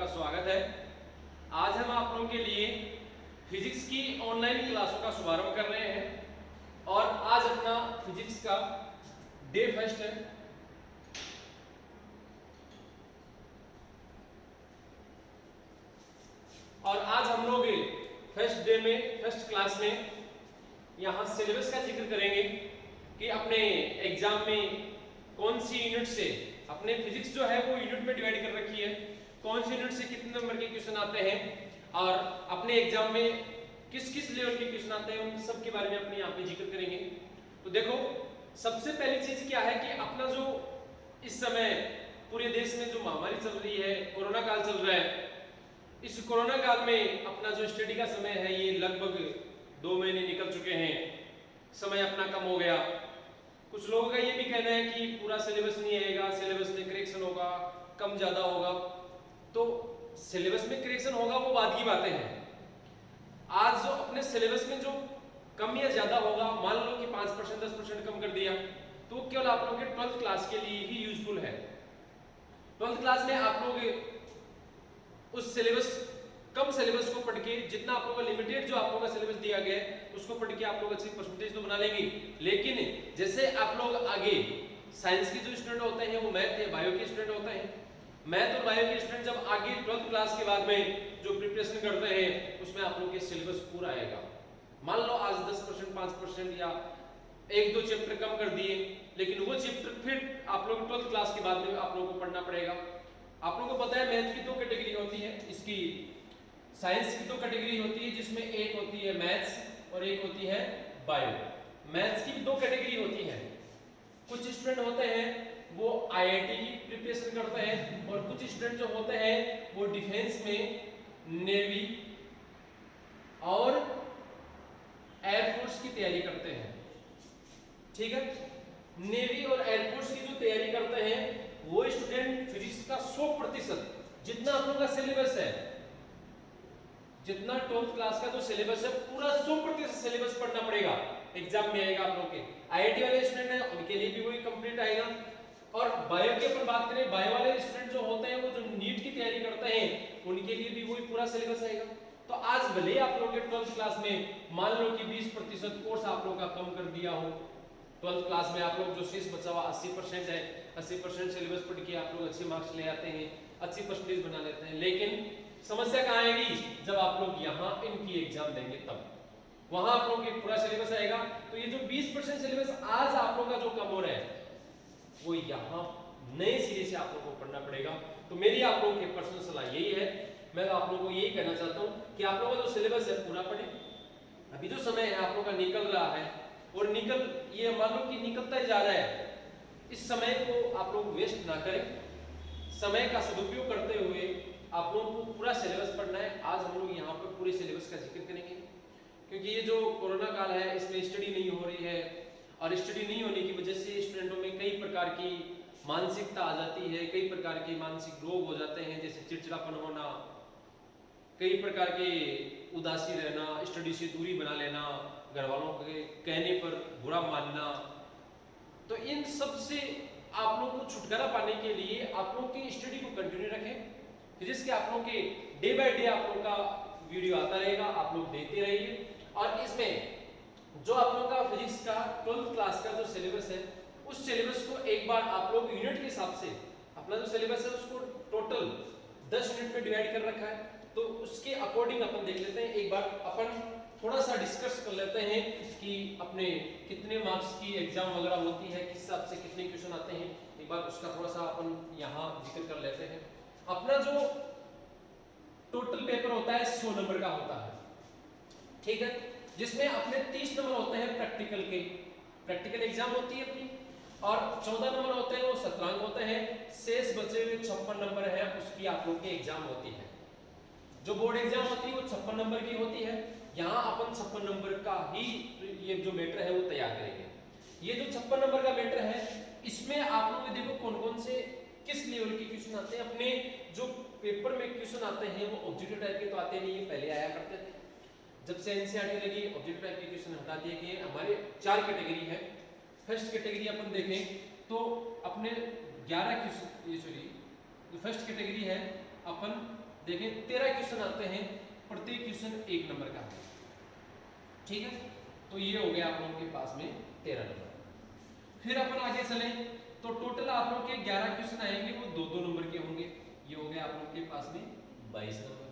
आपका स्वागत है। आज हम आप लोगों के लिए फिजिक्स की ऑनलाइन क्लासों का शुभारंभ कर रहे हैं और आज अपना फिजिक्स का डे फर्स्ट है। और आज हम लोग फर्स्ट डे में फर्स्ट क्लास में यहाँ सिलेबस का जिक्र करेंगे कि अपने एग्जाम में कौन सी यूनिट से अपने फिजिक्स जो है वो यूनिट में डिवाइड कर रखी है, कौन सी यूनिट से कितने नंबर के क्वेश्चन आते हैं और अपने एग्जाम में किस किस लेवल के क्वेश्चन आते हैं उन सब के बारे में अपने यहाँ पे जिक्र करेंगे। तो देखो, सबसे पहली चीज क्या है कि अपना जो इस समय पूरे देश में जो महामारी चल रही है, कोरोना काल चल रहा है, इस कोरोना काल में अपना जो स्टडी का समय है ये लगभग 2 महीने निकल चुके हैं, समय अपना कम हो गया। कुछ लोगों का ये भी कहना है कि पूरा सिलेबस नहीं आएगा, सिलेबस में करेक्शन होगा, कम ज्यादा होगा। तो सिलेबस में करेक्शन होगा वो बाद की बातें हैं। आज जो अपने सिलेबस में जो कम या ज्यादा होगा, मान लो कि 5% 10% कम कर दिया, तो केवल आप लोगों के 12th क्लास के लिए ही यूजफुल है। 12th क्लास में आप लोग उस सिलेबस कम सिलेबस को पढ़ के, जितना आप लोगों का लिमिटेड जो आप लोगों का सिलेबस दिया गया है उसको पढ़ के आप लोग अच्छी परसेंटेज तो बना लेंगे। लेकिन जैसे आप लोग आगे साइंस के जो स्टूडेंट होते हैं वो मैथ या बायो के स्टूडेंट होते हैं, मैथ और बायो के स्टूडेंट जब आगे 12th क्लास के बाद में जो प्रिपरेशन करते हैं उसमें आप लोग के सिलेबस पूरा आएगा। मान लो आज 10% 5% या 1-2 चैप्टर कम कर दिए, लेकिन वो चैप्टर फिर आप लोग 12th क्लास के बाद में आप लोगों को पढ़ना पड़ेगा। आप लोगों को पता है मैथ की 2 कैटेगरी होती है, इसकी साइंस की 2 कैटेगरी होती है, जिसमें एक होती है मैथ्स और एक होती है बायो। मैथ्स की 2 कैटेगरी होती है। कुछ स्टूडेंट होते हैं वो आईआईटी की प्रिपरेशन करते हैं और कुछ स्टूडेंट जो होते हैं वो डिफेंस में, नेवी और एयरफोर्स की तैयारी करते हैं। ठीक है, नेवी और एयरफोर्स की जो तैयारी करते हैं वो स्टूडेंट फिजिक्स का 100% जितना आप लोगों का सिलेबस है, जितना 12th क्लास का जो सिलेबस है पूरा 100% सिलेबस पढ़ना पड़ेगा। एग्जाम में आएगा आप लोग के आईआईटी वाले स्टूडेंट हैं उनके लिए भी वही कंप्लीट आएगा। और बायो की अपन बात करें, बायो वाले स्टूडेंट जो होते हैं वो जो नीट की तैयारी करते हैं उनके लिए भी वही पूरा सिलेबस आएगा। तो आज भले आप लोग के 12th क्लास में मान लो कि 20% कोर्स आप लोग का कम कर दिया हो, 12th क्लास में आप लोग जो शेष बचा हुआ 80% है, 80% सिलेबस पढ़ के आप लोग अच्छे मार्क्स ले आते हैं, अच्छी परसेंटेज बना लेते हैं। लेकिन समस्या कहाँ आएगी? जब आप लोग यहाँ इनकी एग्जाम देंगे तब वहां आप लोगों के पूरा सिलेबस आएगा। तो ये जो 20% सिलेबस आज आप लोगों का जो कम हो रहा है वो यहाँ नए सिरे से आप लोगों को पढ़ना पड़ेगा। तो मेरी आप लोगों की पर्सनल सलाह यही है, मैं आप लोगों को यही कहना चाहता हूँ कि आप लोगों का जो सिलेबस है पूरा पढ़ें। अभी जो समय है आप लोगों का निकल रहा है और ये मान लो कि निकलता ही जा रहा है, इस समय को आप लोग वेस्ट ना करें, समय का सदुपयोग करते हुए आप लोगों को पूरा सिलेबस पढ़ना है। आज हम लोग यहाँ पर पूरे सिलेबस का जिक्र करेंगे क्योंकि ये जो कोरोना काल है इसमें स्टडी नहीं हो रही है और स्टडी नहीं होने की वजह से स्टूडेंटों में कई प्रकार की मानसिकता आ जाती है, कई प्रकार के मानसिक रोग हो जाते हैं, जैसे चिड़चिड़ापन होना, कई प्रकार के उदासी रहना, स्टडी से दूरी बना लेना, घर वालों के कहने पर बुरा मानना। तो इन सब से आप लोग को छुटकारा पाने के लिए आप लोग की स्टडी को कंटिन्यू रखें। फिजिक्स के आप लोग के डे बाय डे आप लोग का वीडियो आता रहेगा, आप लोग देखते रहिए। और इसमें जो आप लोग का फिजिक्स का 12th क्लास का जो सिलेबस है उस सिलेबस को एक बार आप लोग यूनिट के हिसाब से, अपना जो सिलेबस है उसको टोटल 10 यूनिट में डिवाइड कर रखा है, तो उसके अकॉर्डिंग अपन देख लेते हैं। एक बार अपन थोड़ा सा डिस्कस कर लेते हैं कि अपने कितने मार्क्स की एग्जाम वगैरह होती है, किस हिसाब से कितने क्वेश्चन आते हैं, एक बार उसका थोड़ा सा अपन यहाँ जिक्र कर लेते हैं। अपना जो टोटल पेपर होता है 100 नंबर का होता है, ठीक है, जिसमें अपने 30 नंबर होते हैं प्रैक्टिकल के, प्रैक्टिकल एग्जाम होती है अपनी, और 14 नंबर होते हैं वो सत्रांक होते हैं, शेष बचे हुए 56 नंबर है उसकी आप लोग की एग्जाम होती है। जो बोर्ड एग्जाम होती है वो 56 नंबर की होती है। यहाँ अपन 56 नंबर का ही ये जो मैटर है वो तैयार करेंगे। ये जो 56 नंबर का मैटर है इसमें आप लोग देखो कौन कौन से किस लेवल के क्वेश्चन आते हैं। अपने जो पेपर में क्वेश्चन आते हैं वो ऑब्जेक्टिव टाइप के तो आते नहीं है, पहले आया करते थे। जब से एनसीईआरटी लगी ऑब्जेक्टिव टाइप के क्वेश्चन हटा दिए गए। हमारे 4 कैटेगरी है। फर्स्ट कैटेगरी अपन देखें तो अपने 11 क्वेश्चन, ये सॉरी, जो फर्स्ट कैटेगरी है अपन देखें 13 क्वेश्चन आते हैं, प्रत्येक क्वेश्चन 1 नंबर का है, ठीक है। तो ये हो गया आप लोगों के पास में 13 नंबर। फिर अपन आगे चले तो टोटल आप लोग के 11 क्वेश्चन आएंगे, वो 2-2 नंबर के होंगे। ये हो गया आप लोग के पास में 22 नंबर।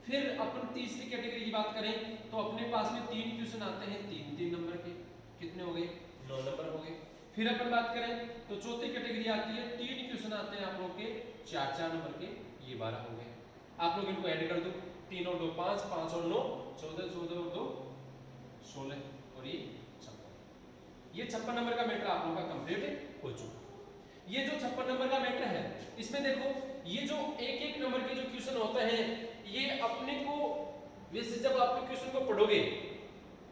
फिर अपन तीसरी कैटेगरी की बात करें तो अपने पास में 3 क्वेश्चन आते हैं 3-3 नंबर के, कितने हो गए 9 नंबर हो गए। फिर अपन बात करें तो चौथी कैटेगरी आती है 3 क्वेश्चन आते हैं आप लोग के 4-4 नंबर के, ये 12 हो गए। आप लोग इनको ऐड कर दो, 3 और 2 5, 5 और 9 14, 14 और 2 16 और ये 56। ये 56 नंबर का मैटर आप लोगों का कंप्लीट हो चुका। ये जो 56 नंबर का मैटर है, इसमें देखो ये जो एक नंबर के जो क्वेश्चन होते हैं, ये अपने को वैसे जब आप क्वेश्चन को पढ़ोगे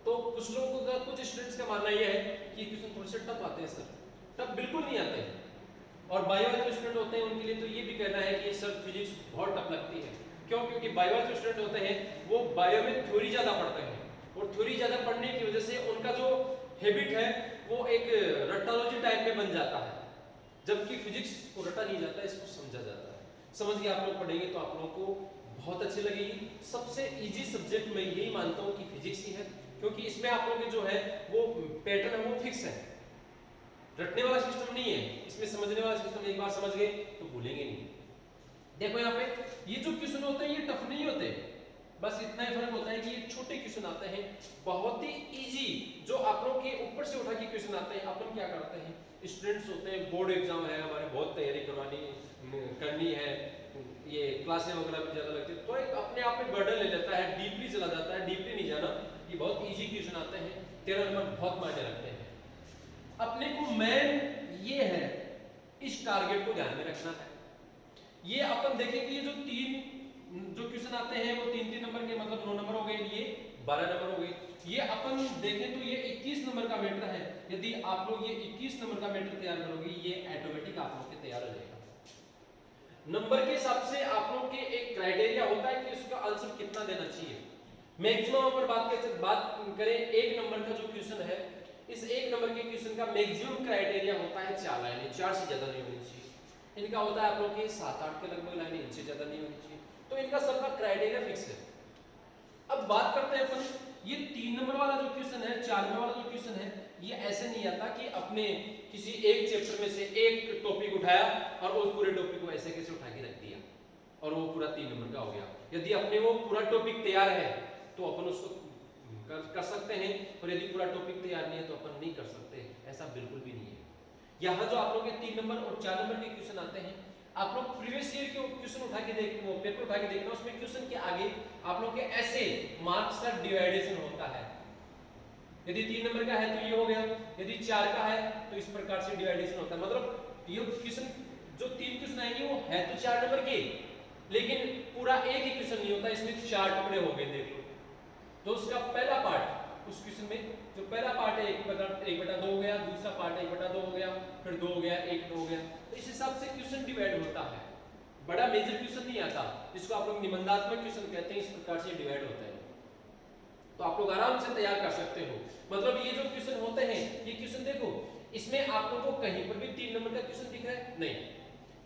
तो कुछ लोगों का, कुछ स्टूडेंट्स का मानना यह है कि क्वेश्चन थोड़े से टफ आते हैं सर, टफ बिल्कुल नहीं आते हैं। और बायो वाले स्टूडेंट होते हैं उनके लिए तो ये भी कहना है कि सर फिजिक्स बहुत टफ लगती है। क्यों? क्योंकि बायो वाले स्टूडेंट होते हैं वो बायो में थ्योरी ज्यादा पढ़ते हैं, और थ्योरी ज्यादा पढ़ने की वजह से उनका जो हैबिट है वो एक रट्टालॉजी टाइप में बन जाता है, जबकि फिजिक्स को रटा नहीं जाता, इसको समझा जाता है। समझ के आप लोग पढ़ेंगे तो आप लोगों को बहुत अच्छी लगेगी। सबसे इजी सब्जेक्ट मैं यही मानता हूँ कि फिजिक्स ही है, क्योंकि इसमें आप लोग जो है वो पैटर्न है वो फिक्स है, रटने वाला सिस्टम नहीं है इसमें, समझने वाला सिस्टम। एक बार समझ गए तो भूलेंगे नहीं। देखो यहाँ पे ये जो क्वेश्चन होते हैं ये टफ नहीं होते, बस इतना ही फर्क होता है कि ये छोटे क्वेश्चन आते हैं, बहुत ही इजी, जो आप लोग के ऊपर से उठा के क्वेश्चन आते हैं। अपन क्या करते हैं, स्टूडेंट्स होते हैं, बोर्ड एग्जाम है हमारे, बहुत तैयारी करनी है, ये क्लासें वगैरह भी ज्यादा लगती है, तो एक अपने आप में बर्डन ले लेता है, डीपली चला जाता है। डीपली नहीं जाना, ये बहुत इजी क्वेश्चन आते हैं, 13 नंबर बहुत मायने रखते हैं। अपने को मेन ये है इस टारगेट को ध्यान में रखना है। ये अपन देखेंगे ये जो 3 जो क्वेश्चन आते हैं वो 3-3 नंबर के, मतलब 9 नंबर हो गए, ये 12 नंबर हो गए। ये अपन देखें तो ये 21 नंबर का मैटर है। यदि आप लोग ये 21 नंबर का मैटर तैयार करोगे, ये ऑटोमेटिक आप लोग के तैयार हो जाएगा। नंबर के हिसाब से आप लोग के एक क्राइटेरिया होता है कि उसका आंसर कितना देना चाहिए। मैक्सिमम पर बात करें 1 नंबर का जो क्वेश्चन है, इस 1 नंबर के क्वेश्चन का मैक्सिमम क्राइटेरिया होता है 4 लाइनें, 4 से ज्यादा नहीं होनी चाहिए। इनका होता है आप लोग के 7-8 के लगभग लाइनें, इनसे ज्यादा नहीं होनी चाहिए। तो इनका सबका क्राइटेरिया फिक्स है। अब बात करते हैं अपन, ये 3 नंबर वाला जो क्वेश्चन है, 4 नंबर वाला जो क्वेश्चन है, ये ऐसे नहीं आता कि अपने किसी एक चैप्टर में से एक टॉपिक उठाया और उस पूरे टॉपिक को ऐसे कैसे उठा के रख दिया और वो पूरा 3 नंबर का हो गया। यदि अपने वो पूरा टॉपिक तैयार है तो अपन उसको कर सकते हैं, और यदि पूरा टॉपिक तैयार नहीं है तो अपन नहीं कर सकते, ऐसा बिल्कुल भी नहीं है। यहाँ जो आप लोग के 3 नंबर और 4 नंबर के क्वेश्चन आते हैं, आप लोग प्रीवियस ईयर के क्वेश्चन उठा के देखो, पेपर उठा के देखना, उसमें क्वेश्चन के आगे आप लोग के ऐसे मार्क्स का डिवाइडेशन होता है। यदि 3 नंबर का है तो ये हो गया, यदि 4 का है तो इस प्रकार से डिवाइडेशन होता है। मतलब ये क्वेश्चन जो 3 क्वेश्चन आएंगे वो है तो 4 नंबर के, लेकिन पूरा एक ही क्वेश्चन नहीं होता, इसमें 4 टुकड़े हो गए, देख लो। तो उसका पहला पार्ट, उस क्वेश्चन में जो पहला पार्ट है 1/2 हो गया, दूसरा पार्ट 1/2 हो गया, फिर 2 हो गया, 1 हो गया। तो इस हिसाब से क्वेश्चन डिवाइड होता है, बड़ा मेजर क्वेश्चन नहीं आता, जिसको आप लोग निबंधात्मक क्वेश्चन कहते हैं, इस प्रकार से डिवाइड होता है। तो आप लोग आराम से तैयार कर सकते हो। मतलब ये जो क्वेश्चन होते हैं, ये क्वेश्चन देखो, इसमें आप लोगों को कहीं पर भी 3 नंबर का क्वेश्चन दिख रहा है? नहीं।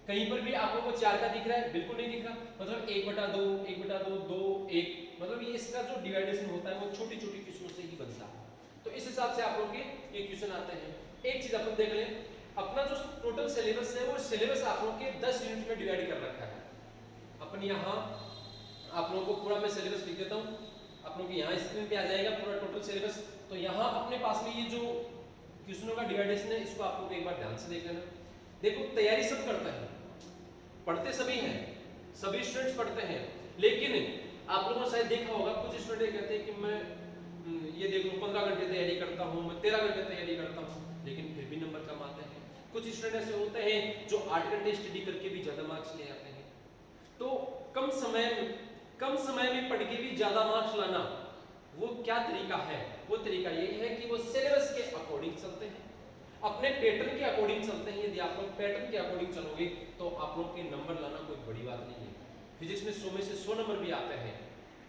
कहीं पर भी आप लोगों को 4 का दिख रहा है? बिल्कुल नहीं दिख रहा। मतलब 1/2, 1/2, 2, 1, मतलब ये इसका जो डिवाइडेशन होता है वो छोटी छोटी क्वेश्चनों से ही बनता है। तो इस हिसाब से आप लोग के ये क्वेश्चन आते हैं। एक चीज अपन देख लें, अपना जो टोटल सिलेबस है वो सिलेबस आप लोग के 10 यूनिट में डिवाइड कर रखा है। अपन यहाँ आप लोगों को पूरा मैं सिलेबस लिख देता हूँ, आप लोग यहाँ स्क्रीन पे आ जाएगा पूरा टोटल सिलेबस। तो यहाँ अपने पास में ये जो क्वेश्चनों का डिवाइडेशन है, इसको आप लोग एक बार ध्यान से देख लेना। देखो तैयारी सब करते हैं, पढ़ते सभी हैं, सभी स्टूडेंट्स पढ़ते हैं, लेकिन आप लोगों ने शायद देखा होगा कुछ स्टूडेंट कहते हैं कि मैं ये देख लो 15 घंटे तैयारी करता हूँ, मैं 13 घंटे तैयारी करता हूँ, लेकिन फिर भी नंबर कम आते हैं। कुछ स्टूडेंट ऐसे होते हैं जो 8 घंटे स्टडी करके भी ज्यादा मार्क्स ले आते हैं। तो कम समय में पढ़ के भी ज्यादा मार्क्स लाना, वो क्या तरीका है? वो तरीका यही है कि वो सिलेबस के अकॉर्डिंग चलते हैं, अपने पैटर्न के अकॉर्डिंग चलते हैं। यदि आप लोग पैटर्न के अकॉर्डिंग चलोगे तो आप लोग के नंबर लाना कोई बड़ी बात नहीं है। फिजिक्स में 100 में से 100 नंबर भी आते हैं,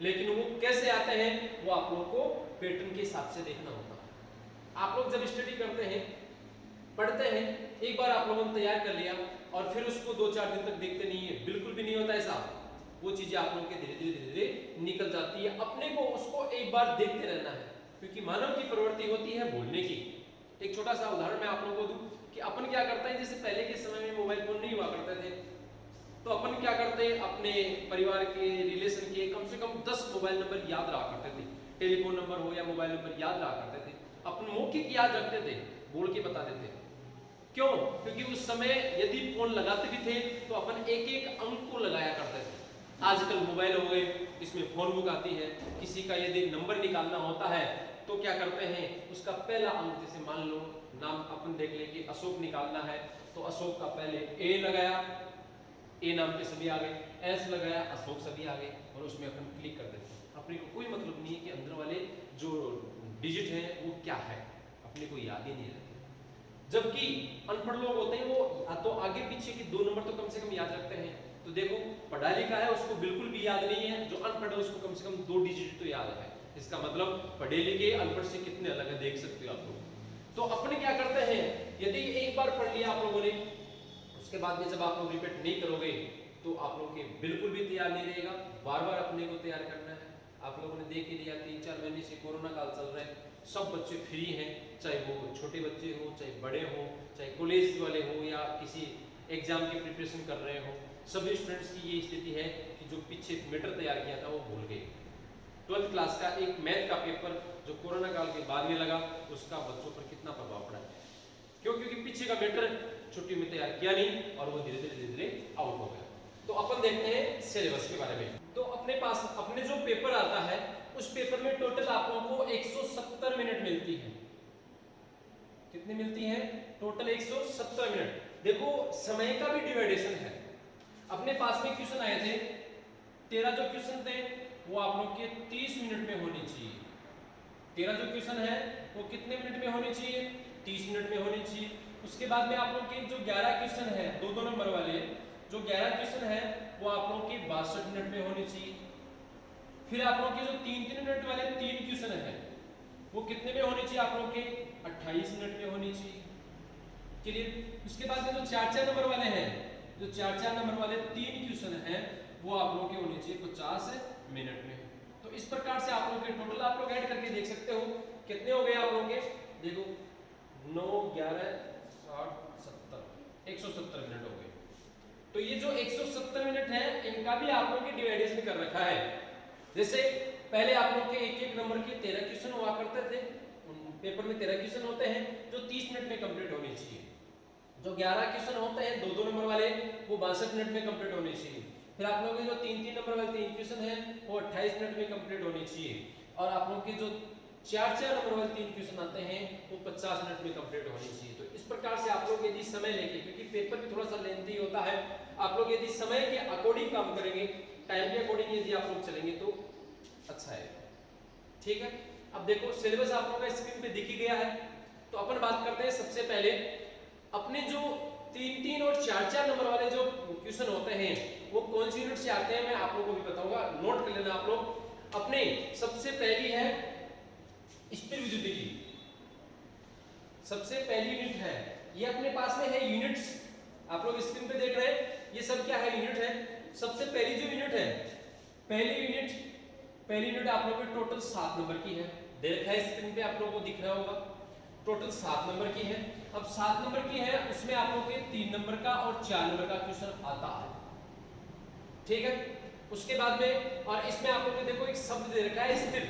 लेकिन वो कैसे आते हैं वो आप लोग को पैटर्न के हिसाब से देखना होता है। आप लोग जब स्टडी करते हैं, पढ़ते हैं, एक बार आप लोगों ने तैयार कर लिया और फिर उसको 2-4 दिन तक देखते नहीं है, बिल्कुल भी नहीं होता ऐसा। वो चीजें आप लोगों के धीरे धीरे निकल जाती है। अपने को उसको एक बार देखते रहना है, क्योंकि मानव की प्रवृत्ति होती है भूलने की। एक छोटा सा उदाहरण मैं आप लोगों को दूं कि अपन क्या करते हैं, जैसे पहले के समय में मोबाइल फोन नहीं हुआ करते थे, तो अपन क्या करते हैं, अपने परिवार के रिलेशन के कम से कम 10 मोबाइल नंबर याद रहा करते थे। टेलीफोन नंबर हो या मोबाइल नंबर याद रहा करते थे, अपन मौखिक याद रखते थे, बोल के बता देते। क्यों? क्योंकि उस समय यदि फोन लगाते भी थे तो अपन एक एक अंक को लगाया करते थे। आजकल मोबाइल हो गए, इसमें फोन बुक आती है, किसी का यदि नंबर निकालना होता है तो क्या करते हैं, उसका पहला अंक, जैसे मान लो नाम अपन देख ले कि अशोक निकालना है, तो अशोक का पहले ए लगाया, ए नाम के सभी आ गए, एस लगाया, अशोक सभी आ गए, और उसमें अपन क्लिक कर देते हैं। अपने को कोई मतलब नहीं है कि अंदर वाले जो डिजिट है वो क्या है, अपने को याद ही नहीं रहते। जबकि अनपढ़ लोग होते हैं वो तो आगे पीछे की 2 नंबर तो कम से कम याद रखते हैं। तो देखो, पढ़ा लिखा है उसको बिल्कुल भी याद नहीं है, जो अनपढ़ है उसको कम से कम 2 डिजिट तो याद है। इसका मतलब पढ़े लिखे अनपढ़ से कितने अलग है, देख सकते हो आप लोग। तो अपने क्या करते हैं, यदि एक बार पढ़ लिया आप लोगों ने, उसके बाद में जब आप लोग रिपीट नहीं करोगे तो आप लोगों के बिल्कुल भी तैयार नहीं रहेगा, बार बार अपने को तैयार करना है। आप लोगों ने देख ही लिया 3-4 महीने से कोरोना काल चल रहा है, सब बच्चे फ्री हैं, चाहे वो छोटे बच्चे हो, चाहे बड़े हो, चाहे कॉलेज वाले हो या किसी एग्जाम की प्रिपरेशन कर रहे हो, सभी स्टूडेंट्स की ये स्थिति है कि जो पीछे मैटर तैयार किया था वो भूल गए। 12th क्लास का एक मैथ का पेपर जो कोरोना काल के बाद में लगा, उसका बच्चों पर कितना प्रभाव पड़ा है। क्यों? क्योंकि पीछे का मैटर छुट्टी में तैयार किया नहीं और वो धीरे धीरे आउट हो गया। तो अपन देखते हैं सिलेबस के बारे में। तो अपने पास अपने जो पेपर आता है उस पेपर में टोटल आप लोगों को 170 मिनट मिलती है। कितनी मिलती है? Total 170 minute. देखो, समय का भी डिवाइडेशन है। अपने पास में क्वेश्चन आए थे, 13 जो क्वेश्चन थे वो आप लोग के 30 मिनट में होनी चाहिए। 13 जो क्वेश्चन है वो कितने मिनट में होनी चाहिए? 30 मिनट में होनी चाहिए। उसके बाद में आप लोग के जो 11 क्वेश्चन है, 2-2 नंबर वाले जो 11 क्वेश्चन है वो आप लोग के 62 मिनट में होनी चाहिए। फिर आप लोग के जो 3-3 मिनट वाले 3 क्वेश्चन है वो कितने में होनी चाहिए? आप लोग के 28 मिनट में होनी चाहिए। क्लियर? उसके बाद में जो 4-4 नंबर वाले हैं, जो 4-4 नंबर वाले 3 क्वेश्चन हैं वो आप लोग के होने चाहिए 50 मिनट में। तो इस प्रकार से आप लोग के टोटल आप लोग ऐड करके देख सकते हो कितने हो गए आप लोग के। देखो 9, 11, 60, 70, 170 मिनट हो गए। तो ये जो 170 मिनट है इनका भी आप लोग के डिवाइडेशन कर रखा है। जैसे पहले आप लोग के एक नंबर के 13 क्वेश्चन हुआ करते थे, पेपर में 13 क्वेश्चन होते हैं जो 30 मिनट में कंप्लीट होने चाहिए। जो 11 क्वेश्चन होते हैं 2-2 नंबर वाले वो 62 मिनट में कंप्लीट होने चाहिए। फिर आप लोगों के जो 3-3 नंबर वाले 3 क्वेश्चन हैं वो 28 मिनट में कंप्लीट होने चाहिए। और आप लोगों के जो 4-4 नंबर वाले 3 क्वेश्चन आते हैं वो 50 मिनट में कंप्लीट होनी चाहिए। तो इस प्रकार से आप लोग यदि समय लेके, क्योंकि पेपर भी थोड़ा सा लेंथी होता है, आप लोग यदि समय के अकॉर्डिंग काम करेंगे, टाइम के अकॉर्डिंग यदि आप लोग चलेंगे तो अच्छा है। ठीक है, अब देखो सिलेबस आप लोगों का स्क्रीन पे दिख ही गया है। तो अपन बात करते हैं सबसे पहले अपने जो 3-3 और 4-4 नंबर वाले जो क्वेश्चन होते हैं वो कौन सी यूनिट से आते हैं मैं आप लोगों को भी बताऊंगा, नोट कर लेना आप लोग। अपने सबसे पहली है स्थिर विद्युतिकी, सबसे पहली यूनिट है ये अपने पास में है यूनिट्स। आप लोग स्क्रीन पे देख रहे हैं ये सब क्या है? यूनिट है। सबसे पहली जो यूनिट है, पहली यूनिट आप लोगों की टोटल 7 नंबर की है। देखा है स्क्रीन पे आप लोगों को दिख रहा होगा, टोटल 7 नंबर की है। अब 7 नंबर की है उसमें आप लोगों के 3 नंबर का और 4 नंबर का क्वेश्चन आता है। ठीक है, उसके बाद में और इसमें आप लोगों ने देखो एक शब्द दे रखा है स्थिर।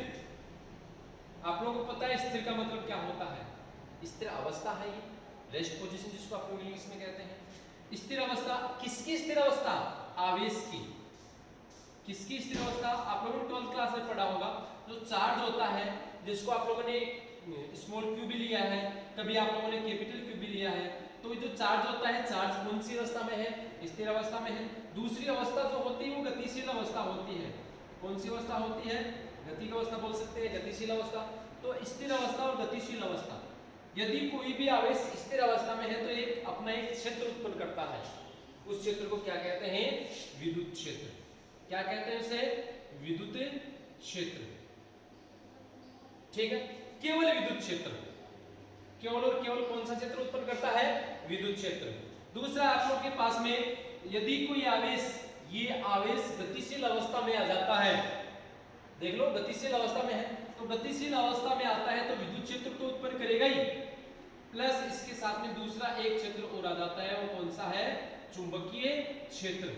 आप लोगों को पता है स्थिर का मतलब क्या होता है? स्थिर अवस्था है ये, रेस्ट पोजीशन जिसको आप लोग इंग्लिश में कहते हैं। स्थिर अवस्था किसकी स्थिर अवस्था? आवेश की। किसकी स्थिर अवस्था? आप लोगों ने 12th क्लास में पढ़ा होगा जो चार्ज होता है, जिसको आप लोगों ने स्मॉल क्यू भी लिया है, कभी आप लोगों ने कैपिटल क्यू भी लिया है। तो जो चार्ज होता है, चार्ज कौन सी अवस्था में है? स्थिर अवस्था में है। दूसरी अवस्था जो होती है वो गतिशील अवस्था होती है। कौन सी अवस्था होती है? गति की अवस्था बोल सकते हैं, गतिशील अवस्था। तो स्थिर अवस्था और गतिशील अवस्था, यदि कोई भी आवेश स्थिर अवस्था में है तो एक अपना एक क्षेत्र उत्पन्न करता है। उस क्षेत्र को क्या कहते हैं? विद्युत क्षेत्र। क्या कहते हैं उसे? विद्युत क्षेत्र। ठीक है, केवल विद्युत क्षेत्र, केवल और केवल कौन सा क्षेत्र उत्पन्न करता है? विद्युत क्षेत्र। दूसरा आप लोग के पास में यदि कोई आवेश ये आवेश गतिशील अवस्था में आ जाता है, देख लो गतिशील अवस्था में है, तो गतिशील अवस्था में आता है तो विद्युत क्षेत्र तो उत्पन्न करेगा ही, प्लस इसके साथ में दूसरा एक क्षेत्र और आ जाता है, वो कौन सा है, चुंबकीय क्षेत्र।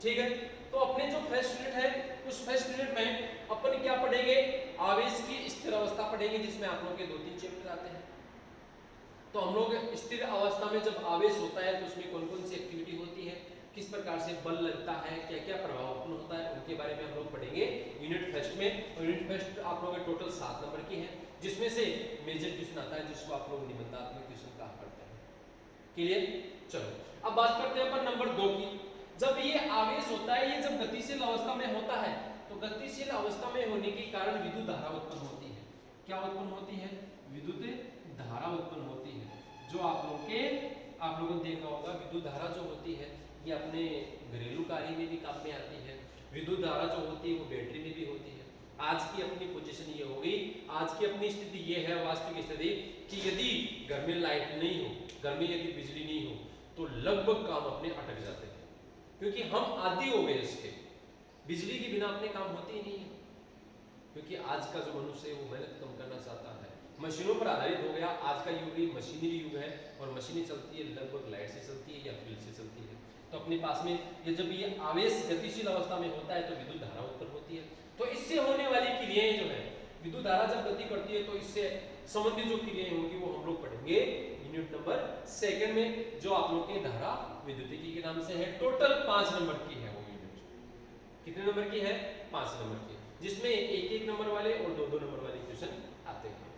ठीक है, तो अपने जो फर्स्ट यूनिट है उस फर्स्ट यूनिट में अपन क्या पढ़ेंगे, आवेश की स्थिर अवस्था पढ़ेंगे, जिसमें आप लोग के 2-3 चैप्टर आते हैं। तो हम लोग स्थिर अवस्था में जब आवेश होता है तो उसमें कौन कौन सी एक्टिविटी होती है, किस प्रकार से बल लगता है, क्या क्या प्रभाव उत्पन्न होता है, उनके बारे में हम लोग पढ़ेंगे यूनिट फर्स्ट में। और यूनिट फर्स्ट आप लोगों के टोटल 7 नंबर की है, जिसमें से मेजर क्वेश्चन आता है जिसको आप लोग निबंधात्मक क्वेश्चन कहा करते हैं। क्लियर? चलो अब बात करते हैं अपन नंबर 2 की। जब ये आवेश होता है, ये जब गतिशील अवस्था में होता है तो गतिशील अवस्था में होने के कारण विद्युत धारा उत्पन्न होती है। क्या उत्पन्न होती है? विद्युत धारा उत्पन्न होती है, जो आप लोगों ने देखा होगा। विद्युत धारा जो होती है ये अपने घरेलू कार्य में भी काम में आती है, विद्युत धारा जो होती है वो बैटरी में भी होती है। आज की अपनी पोजीशन ये होगी, आज की अपनी स्थिति ये है, वास्तविक स्थिति, कि यदि घर में लाइट नहीं हो, घर में यदि बिजली नहीं हो तो लगभग काम अपने अटक जाते हैं, क्योंकि हम आदी हो गए इसके, बिजली के बिना अपने काम होते ही नहीं है। क्योंकि आज का जो मनुष्य है वो मेहनत कम करना चाहता है, मशीनों पर आधारित हो गया। आज का युग ही मशीनरी युग है, और मशीनें चलती है लगभग लाइट से चलती है या बिजली से चलती है। तो अपने पास में ये जब ये आवेश गतिशील अवस्था में होता है तो विद्युत धारा उत्पन्न होती है। तो इससे होने वाली क्रियाएं जो है, विद्युत धारा जब गति करती है तो इससे संबंधित जो क्रियाएं होंगी वो हम लोग पढ़ेंगे यूनिट नंबर 2 में, जो आप लोग के धारा विद्युतिकी के नाम से है। टोटल 5 नंबर की है वो यूनिट। कितने नंबर की है? 5 नंबर की, जिसमें 1-1 नंबर वाले और 2-2 नंबर वाले क्वेश्चन आते हैं।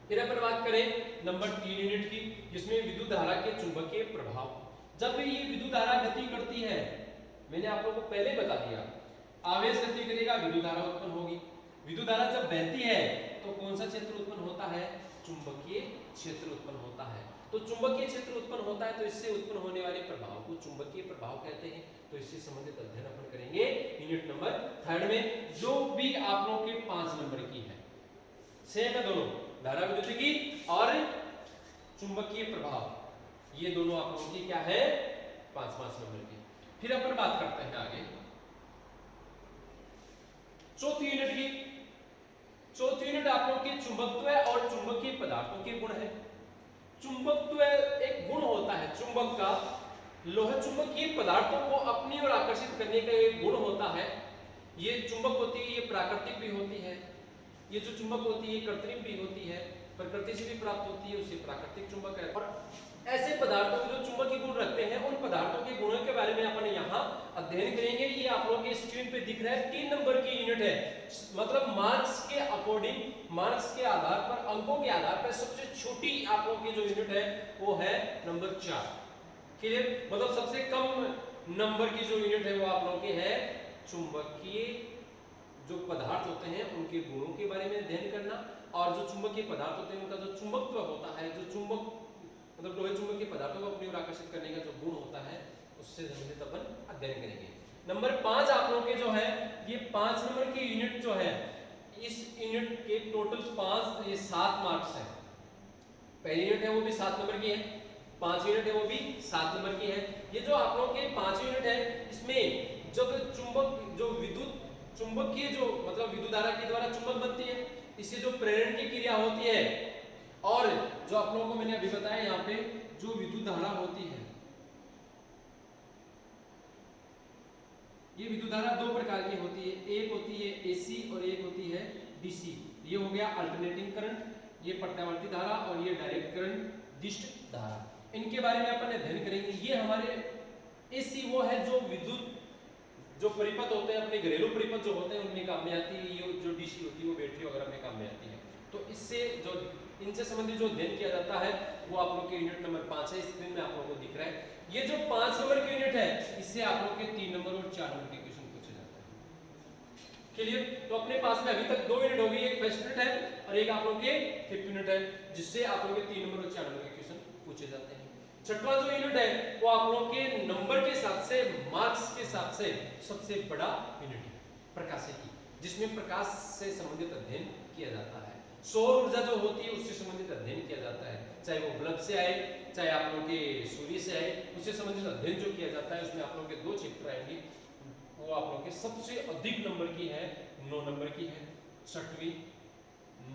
फिर अपन बात करें नंबर 3 यूनिट की, जिसमें विद्युत धारा के चुंबकीय प्रभाव। जब ये विद्युत धारा गति करती है, मैंने आप लोगों को पहले बता दिया, आवेश गति करेगा, विद्युत धारा उत्पन्न होगी। विद्युत धारा जब बहती है तो कौन सा क्षेत्र उत्पन्न होता है? चुंबकीय क्षेत्र उत्पन्न होता है। तो चुंबकीय क्षेत्र उत्पन्न होता है तो इससे उत्पन्न होने वाले प्रभाव को चुंबकीय प्रभाव कहते हैं। तो इससे संबंधित अध्ययन अपन करेंगे यूनिट नंबर 3 में, जो भी आप लोगों के 5 नंबर की है। सेम है दोनों, धारा विद्युतिकी और चुंबकीय प्रभाव, ये दोनों आप लोगों की क्या है? 5-5 नंबर की। फिर अपन बात करते हैं आगे चौथी यूनिट की। चौथी यूनिट आप लोगों के चुंबकत्व और चुंबकीय पदार्थों के गुण है। चुंबकत्व एक गुण होता है चुंबक का, लोह चुंबकीय पदार्थों को अपनी ओर आकर्षित करने का एक गुण होता है। ये चुंबक होती है, ये प्राकृतिक भी होती है, ये जो चुंबक होती है कृत्रिम भी होती है, प्रकृति से भी प्राप्त होती है, उसे प्राकृतिक चुंबक है। और ऐसे पदार्थों के जो चुंबकीय गुण रखते हैं, उन पदार्थों के गुणों के बारे में अपन यहाँ अध्ययन करेंगे। ये आप लोगों के स्क्रीन पे दिख रहा है, 3 नंबर की यूनिट है। मतलब मार्क्स के अकॉर्डिंग, मार्क्स के आधार पर, अंकों के आधार पर सबसे छोटी आप लोगों की जो यूनिट है वो है नंबर 4। क्लियर? मतलब सबसे कम नंबर की जो यूनिट है वो आप लोगों की है चुंबकीय जो पदार्थ होते हैं उनके गुणों के बारे में अध्ययन करना, और जो चुंबकीय पदार्थ होते हैं उनका जो चुंबकत्व होता है, जो चुंबक मतलब लोहे चुंबकीय पदार्थों को अपनी ओर आकर्षित करने का जो गुण होता है, उससे संबंधित अपन अध्ययन करेंगे। नंबर 5 आप लोगों के जो है, ये 5 नंबर की यूनिट जो है, इस यूनिट के टोटल 7 मार्क्स है। पहली यूनिट है वो भी 7 नंबर की है, 5 यूनिट है वो भी 7 नंबर की है। ये जो आप लोगों के 5 यूनिट है, इसमें जब चुंबक जो विद्युत चुंबकीय जो मतलब विद्युत धारा के द्वारा चुंबक बनती है, इससे जो प्रेरण की क्रिया होती है, और जो आप लोगों को मैंने अभी बताया यहाँ पे जो विद्युत धारा होती है, ये विद्युत धारा 2 प्रकार की होती है। एक होती है एसी और एक होती है डीसी। ये हो गया अल्टरनेटिंग करंट, ये प्रत्यावर्ती धारा, और ये डायरेक्ट करंट, दिष्ट धारा। इनके बारे में अपन अध्ययन करेंगे। ये हमारे एसी वो है जो विद्युत जो परिपथ होते हैं, अपने घरेलू परिपथ जो होते हैं उनमें काम में आती है। ये जो डीसी होती है वो बैटरी वगैरह में काम में आती है। तो इससे जो इनसे संबंधित जो अध्ययन किया जाता है वो आप लोग के यूनिट नंबर 5 है, स्क्रीन में आप लोगों को दिख रहा है। ये जो 5 नंबर की यूनिट है, इससे आप लोग के 3 नंबर और 4 नंबर के क्वेश्चन पूछे जाते हैं। क्लियर? तो अपने पास में अभी तक 2 यूनिट हो गई, एक फर्स्ट यूनिट है और एक आप लोग के 5th यूनिट है, जिससे आप लोग के 3 नंबर और 4 नंबर के क्वेश्चन पूछे जाते हैं। छठवां जो यूनिट है वो आप लोग के नंबर के हिसाब से, मार्क्स के हिसाब से सबसे बड़ा यूनिट है, प्रकाशिकी, जिसमें प्रकाश से संबंधित अध्ययन किया जाता है। सौर ऊर्जा जो होती है उससे संबंधित अध्ययन किया जाता है, चाहे वो बल्ब से आए, चाहे आप लोगों के सूर्य से आए, उससे संबंधित अध्ययन जो किया जाता है उसमें आप लोगों के 2 चैप्टर आएंगे। वो आप लोगों के सबसे अधिक नंबर की है 9 नंबर की है, 6वीं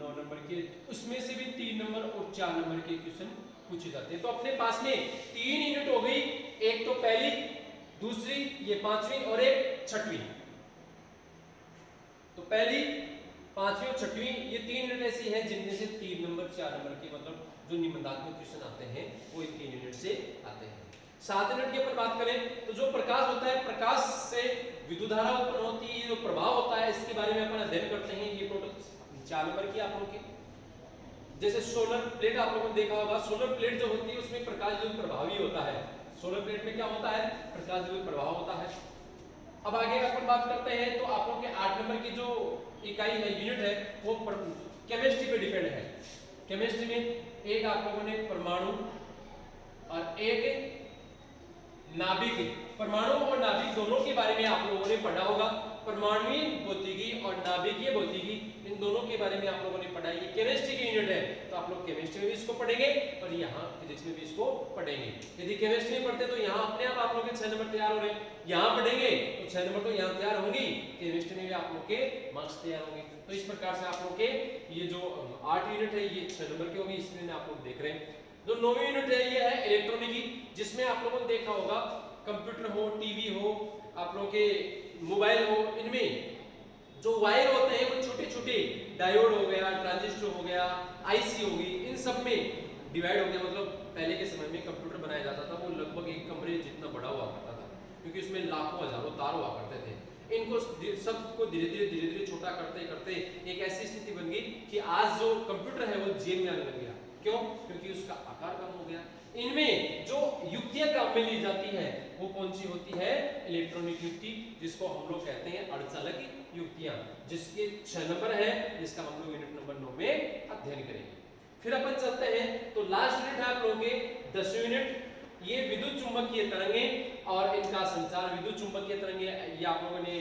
9 नंबर की, उसमें से भी 3 नंबर और 4 नंबर के क्वेश्चन पूछे जाते हैं। तो अपने पास में 3 यूनिट हो गई, एक तो पहली, दूसरी ये 5वीं और एक 6वीं। तो पहली, 5वीं और 6वीं ये 3 यूनिट ऐसी हैं जिनमें से 3 नंबर 4 नंबर के मतलब जो निबंधात्मक क्वेश्चन आते हैं वो इन 3 यूनिट से आते हैं। 7 यूनिट की अपन बात करें तो जो प्रकाश होता है, प्रकाश से विद्युत धारा उत्पन्न होती है, जो प्रभाव होता है इसके बारे में अपन अध्ययन करते हैं। ये टोटल 4 नंबर की आप लोगों की। जैसे सोलर प्लेट आप लोगों ने देखा होगा, सोलर प्लेट जो होती है उसमें प्रकाश जो प्रभावी होता है। सोलर प्लेट में क्या होता है, प्रकाश जो प्रभाव होता है। अब आगे अपन बात करते हैं तो आप लोगों के 8 नंबर की जो इकाई है, यूनिट है, वो केमिस्ट्री पे डिपेंड है। केमिस्ट्री में एक आप लोगों ने परमाणु और एक नाभिक, परमाणु और नाभिक दोनों के बारे में आप लोगों ने पढ़ा होगा। परमाणुीय भौतिकी और नाभिकीय भौतिकी इन दोनों के बारे में आप लोगों ने पढ़ा है। ये केमिस्ट्री की यूनिट है तो आप लोग केमिस्ट्री में भी इसको पढ़ेंगे और यहाँ फिजिक्स में भी इसको पढ़ेंगे। यदि केमिस्ट्री में पढ़ते तो यहाँ अपने आप लोग के 6 नंबर तैयार हो रहे हैं, यहाँ पढ़ेंगे तो 6 नंबर तो यहाँ तैयार होंगी, केमिस्ट्री में भी आप लोग के मार्क्स तैयार होंगे। तो इस प्रकार से आप लोग के ये जो 8 यूनिट है ये 6 नंबर की होगी, इसमें आप लोग देख रहे हैं। जो 9वीं यूनिट है ये है इलेक्ट्रॉनिकी, जिसमें आप लोगों ने देखा होगा कंप्यूटर हो, टीवी हो, आप लोगों के मोबाइल हो, इनमें जो वायर होते हैं वो छोटे छोटे डायोड हो गया, ट्रांजिस्टर हो गया, आईसी होगी, इन सब में डिवाइड हो गया। मतलब पहले के समय में कंप्यूटर बनाया जाता था वो लगभग एक कमरे जितना बड़ा हुआ करता था, क्योंकि उसमें लाखों हजारों तार हुआ करते थे। इनको सबको धीरे धीरे छोटा करते करते एक ऐसी स्थिति बन गई कि आज जो कंप्यूटर है वो जेब में आने लग गया। क्यों? क्योंकि उसका आकार कम हो गया। इनमें जो युक्तियां काम में ली जाती है वो कौन सी होती है? इलेक्ट्रॉनिक युक्ति, जिसको हम लोग कहते हैं अर्धचालक युक्तियां, जिसके 6 नंबर है, जिसका हम लोग यूनिट नंबर 9 में अध्ययन करेंगे। फिर अपन चलते हैं तो लास्ट यूनिट है आप लोगों के 10वीं यूनिट। ये विद्युत चुंबकीय तरंगें और इनका संचार। विद्युत चुंबकीय तरंगें ये आप लोगों ने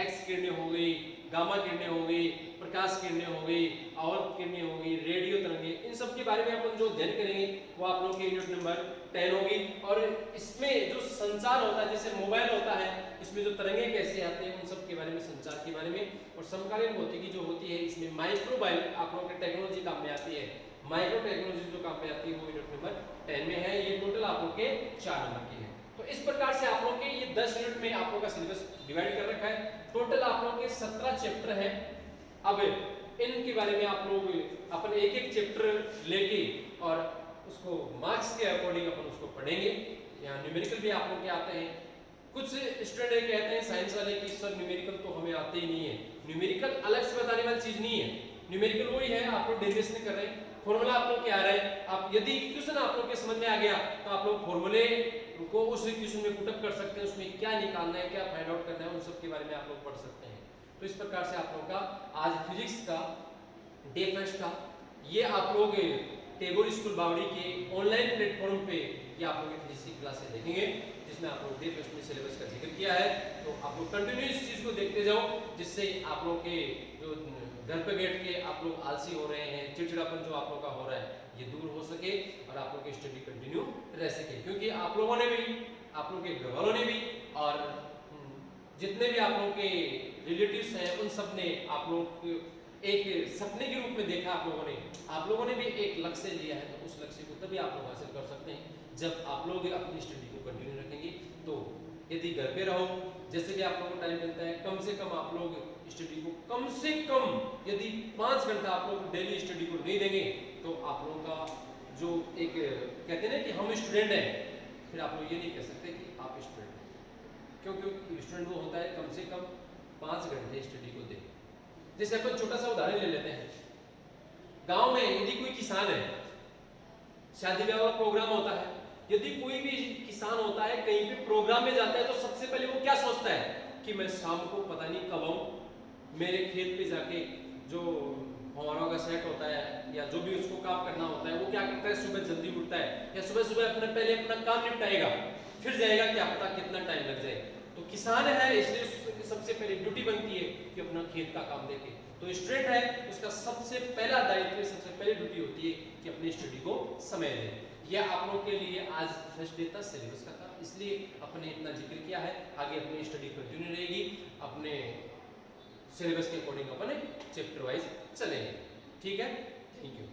एक्स किरणें हो गई, गामा किरणें हो गई, प्रकाश किरणें हो गई, आवर्त किरणें हो गई, रेडियो तरंगें, इन सब के बारे में अपन जो अध्ययन करेंगे वो आप लोगों के यूनिट नंबर 10 होगी। और इसमें जो संचार होता है, जैसे मोबाइल होता है, इसमें जो तरंगें कैसे आते हैं उन सब के बारे में, संचार के बारे में। और समकालीन भौतिकी जो होती है इसमें माइक्रोबाइल आप लोगों के टेक्नोलॉजी काम में आती है। माइक्रो टेक्नोलॉजी जो काम में आती है वो यूनिट नंबर 10 में है। ये टोटल आप लोग के 4 नंबर की है। तो इस प्रकार से आप लोग के ये 10 यूनिट में आप लोग का सिलेबस डिवाइड कर रखा है। टोटल आप लोग के 17 चैप्टर है। अब इनके बारे में आप लोग अपन एक एक चैप्टर लेके और उसको मार्क्स के अकॉर्डिंग अपन उसको पढ़ेंगे। यहाँ न्यूमेरिकल भी आप लोग के आते हैं। कुछ स्टूडेंट कहते हैं साइंस वाले कि सर न्यूमेरिकल तो हमें आते ही नहीं है। न्यूमेरिकल अलग से बताने वाली चीज नहीं है। न्यूमेरिकल वही है, आप लोग डेरिवेशन कर रहे हैं, फॉर्मूला आप लोग के आ रहा है। आप यदि क्वेश्चन आप लोग के समझ में आ गया तो आप लोग फॉर्मूले को उस क्वेश्चन में पुट अप कर सकते हैं, उसमें क्या निकालना है, क्या फाइंड आउट करना है, उन सब के बारे में आप लोग पढ़ सकते हैं। तो इस प्रकार से आप लोगों का आज फिजिक्स का डे फर्स्ट का ये आप लोग टेबल स्कूल बावड़ी के ऑनलाइन प्लेटफॉर्म पे ये आप लोग फिजिक्स की क्लासेस देखेंगे, जिसमें आप लोग डे फर्स्ट में सिलेबस का जिक्र किया है। तो आप लोग कंटिन्यू इस चीज को देखते जाओ, जिससे आप लोग के जो घर पे बैठ के आप लोग आलसी हो रहे हैं, चिड़चिड़ापन जो आप लोग का हो रहा है ये दूर हो सके और आप लोग की स्टडी कंटिन्यू रह सके। क्योंकि आप लोगों ने भी, आप लोग के घर वालों ने भी और जितने भी आप लोगों के रिलेटिव्स हैं उन सब ने आप लोग एक सपने के रूप में देखा। आप लोगों ने भी एक लक्ष्य लिया है, तो उस लक्ष्य को तभी आप लोग हासिल कर सकते हैं जब आप लोग अपनी स्टडी को कंटिन्यू रखेंगे। तो यदि घर पे रहो, जैसे भी आप लोगों को टाइम मिलता है, कम से कम आप लोग स्टडी को कम से कम यदि 5 घंटा आप लोग डेली स्टडी को नहीं देंगे तो आप लोगों का जो एक कहते हैं ना कि हम स्टूडेंट हैं, फिर आप लोग ये नहीं कह सकते कि आप स्टूडेंट हैं। क्योंकि स्टूडेंट वो होता है कम से कम 5 घंटे स्टडी को दे। जैसे अपन छोटा सा उदाहरण ले लेते हैं, गांव में यदि कोई किसान है, शादी ब्याह का प्रोग्राम होता है, यदि कोई भी किसान होता है कहीं पे प्रोग्राम में जाता है तो सबसे पहले वो क्या सोचता है कि मैं शाम को पता नहीं कब आऊं, मेरे खेत पे जाके जो फव्वारों का सेट होता है या जो भी उसको काम करना होता है वो क्या करता है, सुबह जल्दी उठता है या सुबह सुबह पहले अपना काम निपटाएगा, फिर जाएगा, क्या पता कितना टाइम लग जाए। तो किसान है इसलिए सबसे पहले ड्यूटी बनती है कि अपना खेत का काम देखे। तो स्टूडेंट है उसका सबसे पहला दायित्व, सबसे पहली ड्यूटी होती है कि अपनी स्टडी को समय दें। यह आप लोगों के लिए आज फर्स्ट डे था सिलेबस का था, इसलिए अपने इतना जिक्र किया है। आगे अपनी स्टडी कंटिन्यू रहेगी, अपने सिलेबस के अकॉर्डिंग अपने चैप्टर वाइज चलेंगे। ठीक है, थैंक यू।